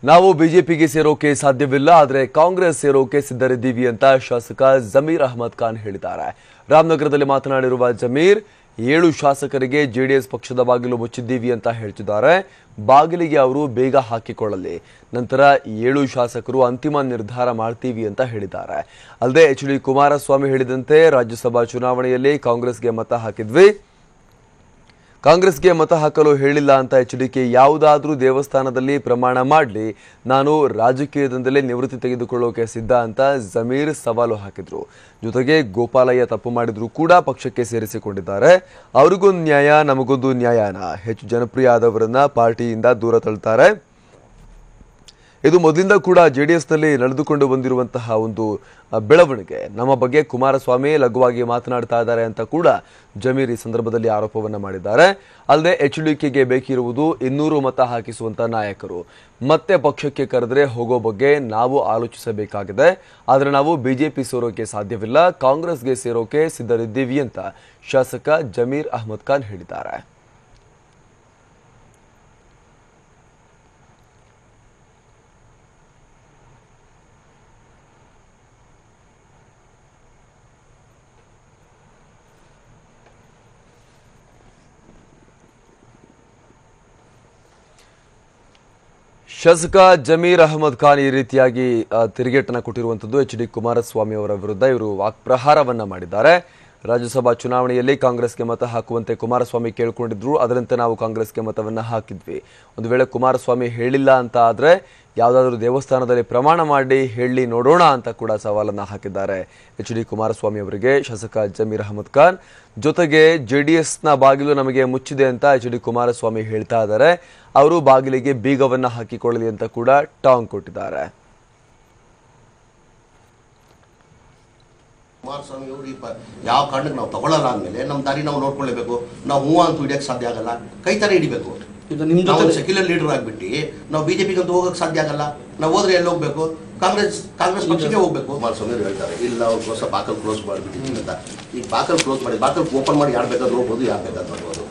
ನಾವು ಬಿಜೆಪಿಗೆ ಸೇರೋಕೆ ಸಾಧ್ಯವಿಲ್ಲ, ಆದರೆ ಕಾಂಗ್ರೆಸ್ ಸೇರೋಕೆ ಸಿದ್ಧರಿದ್ದೀವಿ ಅಂತ ಶಾಸಕ ಜಮೀರ್ ಅಹಮದ್ ಖಾನ್ ಹೇಳಿದ್ದಾರೆ. ರಾಮನಗರದಲ್ಲಿ ಮಾತನಾಡಿರುವ ಜಮೀರ್, 7 ಶಾಸಕರಿಗೆ ಜೆಡಿಎಸ್ ಪಕ್ಷದ ಬಾಗಿಲು ಮುಚ್ಚಿದ್ದೀವಿ ಅಂತ ಹೇಳ್ತಿದ್ದಾರೆ. ಬಾಗಿಲಿಗೆ ಅವರು ಬೇಗ ಹಾಕಿಕೊಳ್ಳಲಿ, ನಂತರ 7 ಶಾಸಕರು ಅಂತಿಮ ನಿರ್ಧಾರ ಮಾಡ್ತೀವಿ ಅಂತ ಹೇಳಿದ್ದಾರೆ. ಅಲ್ಲದೆ ಎಚ್.ಡಿ. ಕುಮಾರಸ್ವಾಮಿ ಹೇಳಿದಂತೆ ರಾಜ್ಯಸಭಾ ಚುನಾವಣೆಯಲ್ಲಿ ಕಾಂಗ್ರೆಸ್ಗೆ ಮತ ಹಾಕಿದ್ವಿ, ಕಾಂಗ್ರೆಸ್ಗೆ ಮತ ಹಾಕಲು ಹೇಳಿಲ್ಲ ಅಂತ ಎಚ್.ಡಿ.ಕೆ ಯಾವುದಾದ್ರೂ ದೇವಸ್ಥಾನದಲ್ಲಿ ಪ್ರಮಾಣ ಮಾಡಲಿ, ನಾನು ರಾಜಕೀಯದಿಂದಲೇ ನಿವೃತ್ತಿ ತೆಗೆದುಕೊಳ್ಳೋಕೆ ಸಿದ್ಧ ಅಂತ ಜಮೀರ್ ಸವಾಲು ಹಾಕಿದ್ರು. ಜೊತೆಗೆ ಗೋಪಾಲಯ್ಯ ತಪ್ಪು ಮಾಡಿದ್ರು ಕೂಡ ಪಕ್ಷಕ್ಕೆ ಸೇರಿಸಿಕೊಂಡಿದ್ದಾರೆ. ಅವರಿಗೊಂದು ನ್ಯಾಯ, ನಮಗೊಂದು ನ್ಯಾಯನ. ಹೆಚ್ಚು ಜನಪ್ರಿಯ ಆದವರನ್ನ ಪಾರ್ಟಿಯಿಂದ ದೂರ ತಳ್ತಾರೆ. ಇದು ಮೊದಲಿಂದ ಕೂಡ ಜೆಡಿಎಸ್ನಲ್ಲಿ ನಡೆದುಕೊಂಡು ಬಂದಿರುವಂತಹ ಒಂದು ಬೆಳವಣಿಗೆ. ನಮ್ಮ ಬಗ್ಗೆ ಕುಮಾರಸ್ವಾಮಿ ಲಘುವಾಗಿ ಮಾತನಾಡ್ತಾ ಇದ್ದಾರೆ ಅಂತ ಕೂಡ ಜಮೀರ್ ಈ ಸಂದರ್ಭದಲ್ಲಿ ಆರೋಪವನ್ನ ಮಾಡಿದ್ದಾರೆ. ಅಲ್ಲದೆ ಎಚ್.ಡಿ.ಕೆಗೆ ಬೇಕಿರುವುದು 200 ಮತ ಹಾಕಿಸುವಂತ ನಾಯಕರು. ಮತ್ತೆ ಪಕ್ಷಕ್ಕೆ ಕರೆದ್ರೆ ಹೋಗೋ ಬಗ್ಗೆ ನಾವು ಆಲೋಚಿಸಬೇಕಾಗಿದೆ, ಆದರೆ ನಾವು ಬಿಜೆಪಿ ಸೇರೋಕೆ ಸಾಧ್ಯವಿಲ್ಲ, ಕಾಂಗ್ರೆಸ್ಗೆ ಸೇರೋಕೆ ಸಿದ್ಧರಿದ್ದೀವಿ ಅಂತ ಶಾಸಕ ಜಮೀರ್ ಅಹಮದ್ ಖಾನ್ ಹೇಳಿದ್ದಾರೆ. ಶಾಸಕ ಜಮೀರ್ ಅಹಮದ್ ಖಾನ್ ಈ ರೀತಿಯಾಗಿ ತಿರುಗೇಟನ್ನು ಕೊಟ್ಟಿರುವಂತದ್ದು ಎಚ್.ಡಿ. ಕುಮಾರಸ್ವಾಮಿ ಅವರ ವಿರುದ್ಧ ಇವರು ವಾಕ್ಪ್ರಹಾರವನ್ನ ಮಾಡಿದ್ದಾರೆ. ರಾಜ್ಯಸಭಾ ಚುನಾವಣೆಯಲ್ಲಿ ಕಾಂಗ್ರೆಸ್ಗೆ ಮತ ಹಾಕುವಂತೆ ಕುಮಾರಸ್ವಾಮಿ ಕೇಳಿಕೊಂಡಿದ್ರು, ಅದರಂತೆ ನಾವು ಕಾಂಗ್ರೆಸ್ಗೆ ಮತವನ್ನ ಹಾಕಿದ್ವಿ. ಒಂದು ವೇಳೆ ಕುಮಾರಸ್ವಾಮಿ ಹೇಳಿಲ್ಲ ಅಂತ ಆದ್ರೆ ಯಾವುದಾದ್ರೂ ದೇವಸ್ಥಾನದಲ್ಲಿ ಪ್ರಮಾಣ ಮಾಡಿ ಹೇಳಿ ನೋಡೋಣ ಅಂತ ಕೂಡ ಸವಾಲನ್ನ ಹಾಕಿದ್ದಾರೆ ಎಚ್.ಡಿ. ಕುಮಾರಸ್ವಾಮಿ ಅವರಿಗೆ ಶಾಸಕ ಜಮೀರ್ ಅಹಮದ್ ಖಾನ್. ಜೊತೆಗೆ ಜೆಡಿಎಸ್ನ ಬಾಗಿಲು ನಮಗೆ ಮುಚ್ಚಿದೆ ಅಂತ ಎಚ್.ಡಿ. ಕುಮಾರಸ್ವಾಮಿ ಹೇಳ್ತಾ ಇದ್ದಾರೆ. ಅವರು ಬಾಗಿಲಿಗೆ ಬೀಗವನ್ನ ಹಾಕಿಕೊಳ್ಳಲಿ ಅಂತ ಕೂಡ ಟಾಂಗ್ ಕೊಟ್ಟಿದ್ದಾರೆ. ಕುಮಾರಸ್ವಾಮಿ ಅವರು ಯಾವ ಕಾರಣಕ್ಕೆ ನಾವು ತಗೊಳ್ಳಲ್ಲ ಅಂದಮೇಲೆ ನಮ್ಮ ದಾರಿ ನಾವು ನೋಡ್ಕೊಳ್ಳೇಬೇಕು. ನಾವು ಹೂವು ಅಂತ ಹಿಡಿಯಕ್ಕೆ ಸಾಧ್ಯ ಆಗಲ್ಲ, ಕೈ ತರ ಹಿಡಿಬೇಕು. ನಾವು ಸೆಕ್ಯುಲರ್ ಲೀಡರ್ ಆಗ್ಬಿಟ್ಟು ನಾವು ಬಿಜೆಪಿಗೆ ಅಂತ ಹೋಗಕ್ಕೆ ಸಾಧ್ಯ ಆಗಲ್ಲ. ನಾವು ಹೋದ್ರೆ ಎಲ್ಲಿ ಹೋಗ್ಬೇಕು? ಕಾಂಗ್ರೆಸ್ ಪಕ್ಷಕ್ಕೆ ಹೋಗ್ಬೇಕು. ಕುಮಾರಸ್ವಾಮಿ ಅವರು ಹೇಳ್ತಾರೆ ಇಲ್ಲ, ಅವ್ರು ಹೊಸ ಬಾಕಲ್ ಕ್ಲೋಸ್ ಮಾಡಿಬಿಟ್ಟಿದ್ದೀನಿ ಅಂತ. ಈಗ ಬಾಕಲ್ ಕ್ಲೋಸ್ ಮಾಡಿ, ಬಾಕಲ್ ಓಪನ್ ಮಾಡಿ ಯಾರು ಬೇಕಾದ್ರೂ ಹೋಗ್ಬೋದು, ಯಾರು ಬೇಕಾದ್ರೂ ನೋಡ್ಬೋದು.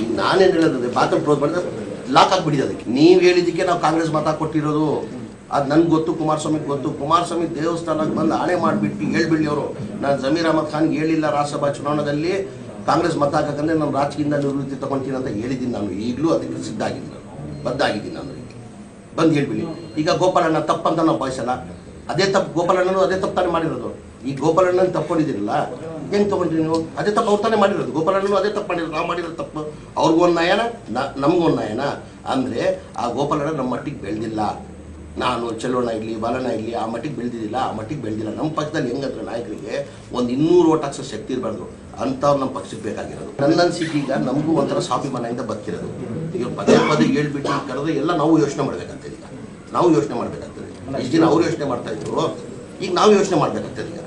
ಈಗ ನಾನೇನು ಹೇಳೋದಂದ್ರೆ ಬಾಕಲ್ ಕ್ಲೋಸ್ ಮಾಡಿದ್ರೆ ಲಾಕ್ ಆಗಿಬಿಟ್ಟಿದೆ. ಅದಕ್ಕೆ ನೀವು ಹೇಳಿದ್ದಕ್ಕೆ ನಾವು ಕಾಂಗ್ರೆಸ್ ಮತ ಕೊಟ್ಟಿರೋದು, ಅದು ನನಗೆ ಗೊತ್ತು, ಕುಮಾರಸ್ವಾಮಿಗೆ ಗೊತ್ತು. ಕುಮಾರಸ್ವಾಮಿ ದೇವಸ್ಥಾನಕ್ಕೆ ಬಂದು ಆಣೆ ಮಾಡಿಬಿಟ್ಟು ಹೇಳ್ಬಿಡಿ ಅವರು, ನಾನು ಜಮೀರ್ ಅಹಮದ್ ಖಾನ್ಗೆ ಹೇಳಿಲ್ಲ ರಾಜ್ಯಸಭಾ ಚುನಾವಣೆಯಲ್ಲಿ ಕಾಂಗ್ರೆಸ್ ಮತ ಹಾಕಂದ್ರೆ ನಾನು ರಾಜಕೀಯದಿಂದ ನಿವೃತ್ತಿ ತಗೊಳ್ತೀನಿ ಅಂತ ಹೇಳಿದ್ದೀನಿ. ನಾನು ಈಗಲೂ ಅದಕ್ಕೆ ಸಿದ್ಧ ಆಗಿದ್ದೀನಿ, ನಾನು ಬದ್ದಾಗಿದ್ದೀನಿ. ನಾನು ಬಂದು ಹೇಳ್ಬಿಡಿ. ಈಗ ಗೋಪಾಲಣ್ಣ ತಪ್ಪಂತ ನಾವು ಭಾವಿಸಲ್ಲ, ಅದೇ ತಪ್ಪು ಗೋಪಾಲಣ್ಣನು ಅದೇ ತಪ್ಪು ತಾನೇ ಮಾಡಿರೋದು. ಈ ಗೋಪಾಲಣ್ಣನ ತಪ್ಕೊಂಡಿದ್ದೀರಲ್ಲ, ಹೆಂಗೆ ತೊಗೊಂಡ್ರಿ ನೀವು? ಅದೇ ತಪ್ಪು ಅವ್ರು ತಾನೇ ಮಾಡಿರೋದು. ಗೋಪಾಲಣ್ಣನು ಅದೇ ತಪ್ಪು ಮಾಡಿರೋದು. ನಾವು ಮಾಡಿರೋದು ತಪ್ಪು, ಅವ್ರಿಗೊಂದು ನ್ಯಾಯನ, ನಮಗೊಂದು ನ್ಯಾಯನ. ಅಂದರೆ ಆ ಗೋಪಾಲಣ್ಣ ನಮ್ಮ ಮಟ್ಟಿಗೆ ಬೆಳೆದಿಲ್ಲ. ನಾನು ಚೆಲ್ಲೋಣ ಇರಲಿ, ಬಾಲಣ್ಣ ಇರಲಿ, ಆ ಮಟ್ಟಿಗೆ ಬೆಳೆದಿದ್ದಿಲ್ಲ, ಆ ಮಟ್ಟಿಗೆ ಬೆಳೆದಿಲ್ಲ. ನಮ್ಮ ಪಕ್ಷದಲ್ಲಿ ಹೆಂಗಂದ್ರೆ ನಾಯಕರಿಗೆ ಒಂದು 200 ಓಟ್ ಹಾಕ್ಸೋ ಶಕ್ತಿ ಇರಬಾರ್ದು, ಅಂಥವ್ರು ನಮ್ಮ ಪಕ್ಷಕ್ಕೆ ಬೇಕಾಗಿರೋದು. ನನ್ನ ಅನಿಸಿಕೆ ಈಗ ನಮಗೂ ಒಂಥರ ಸ್ವಾಭಿಮಾನದಿಂದ ಬರ್ತಿರೋದು. ಈಗ ಪದೇ ಹೇಳ್ಬಿಟ್ಟು ಕರೆದ್ರೆ ಎಲ್ಲ ನಾವು ಯೋಚನೆ ಮಾಡಬೇಕಾಗ್ತದೆ. ಈಗ ನಾವು ಯೋಚನೆ ಮಾಡಬೇಕಾಗ್ತದೆ. ಇಷ್ಟು ದಿನ ಅವ್ರು ಯೋಚನೆ ಮಾಡ್ತಾ ಇದ್ರು, ಈಗ ನಾವು ಯೋಚನೆ ಮಾಡಬೇಕಾಗ್ತದೆ. ಈಗ